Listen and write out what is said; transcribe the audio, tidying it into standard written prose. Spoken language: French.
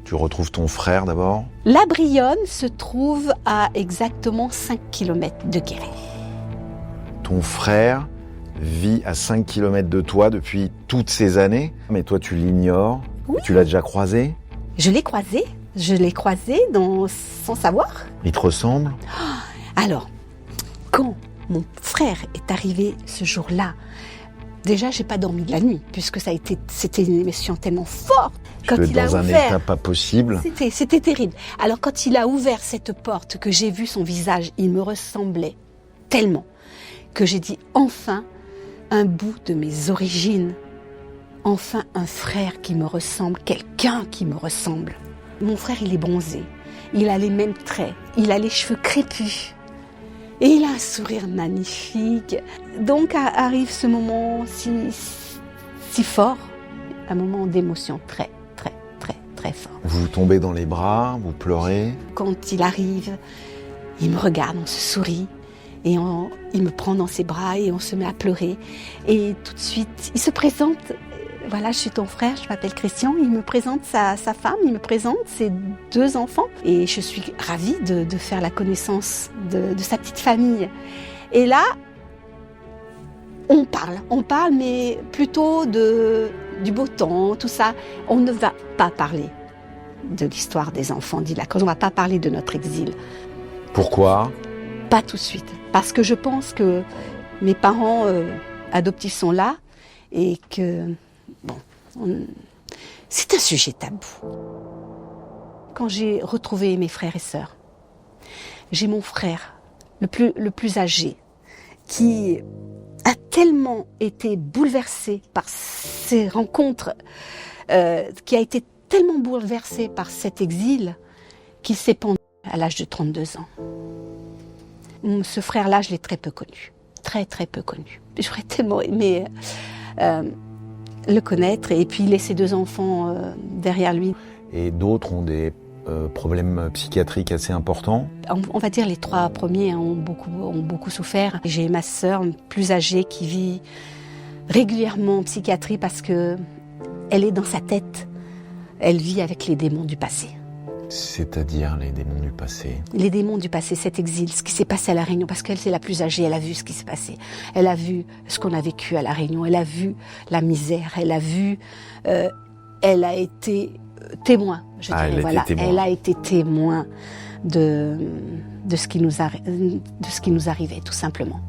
Tu retrouves ton frère d'abord? La Brionne se trouve à exactement 5 km de Guéret. Ton frère vit à 5 km de toi depuis toutes ces années, mais toi tu l'ignores. Oui. Tu l'as déjà croisé? Je l'ai croisé sans savoir. Il te ressemble? Alors, quand mon frère est arrivé ce jour-là, déjà j'ai pas dormi de la nuit, puisque c'était une émotion tellement forte. Quand il a dans un état pas possible. C'était terrible. Alors quand il a ouvert cette porte, que j'ai vu son visage, il me ressemblait tellement que j'ai dit enfin un bout de mes origines, enfin un frère qui me ressemble, quelqu'un qui me ressemble. Mon frère, il est bronzé, il a les mêmes traits, il a les cheveux crépus et il a un sourire magnifique. Donc arrive ce moment si fort, un moment d'émotion très fort. Vous tombez dans les bras, vous pleurez. Quand il arrive, il me regarde, on se sourit et il me prend dans ses bras et on se met à pleurer. Et tout de suite, il se présente. Voilà, je suis ton frère, je m'appelle Christian. Il me présente sa femme, il me présente ses 2 enfants. Et je suis ravie de faire la connaissance de sa petite famille. Et là, on parle, mais plutôt du beau temps, tout ça. On ne va pas parler de l'histoire des enfants d'Illac. On ne va pas parler de notre exil. Pourquoi? Pas tout de suite. Parce que je pense que mes parents adoptifs sont là et que, c'est un sujet tabou. Quand j'ai retrouvé mes frères et sœurs, j'ai mon frère, le plus âgé, qui a tellement été bouleversé par ces rencontres, qui a été tellement bouleversé par cet exil, qu'il s'est pendu à l'âge de 32 ans. Ce frère-là, je l'ai très peu connu. Très peu connu. J'aurais tellement aimé le connaître et puis laisser 2 enfants derrière lui. Et d'autres ont des problèmes psychiatriques assez importants? On va dire les 3 premiers ont beaucoup souffert. J'ai ma sœur plus âgée qui vit régulièrement en psychiatrie parce que elle est dans sa tête. Elle vit avec les démons du passé. C'est-à-dire les démons du passé? Les démons du passé, cet exil, ce qui s'est passé à La Réunion, parce qu'elle c'est la plus âgée, elle a vu ce qui s'est passé. Elle a vu ce qu'on a vécu à La Réunion, elle a vu la misère, elle a été témoin, je dirais, voilà. Elle a été témoin de ce qui nous arrivait, tout simplement.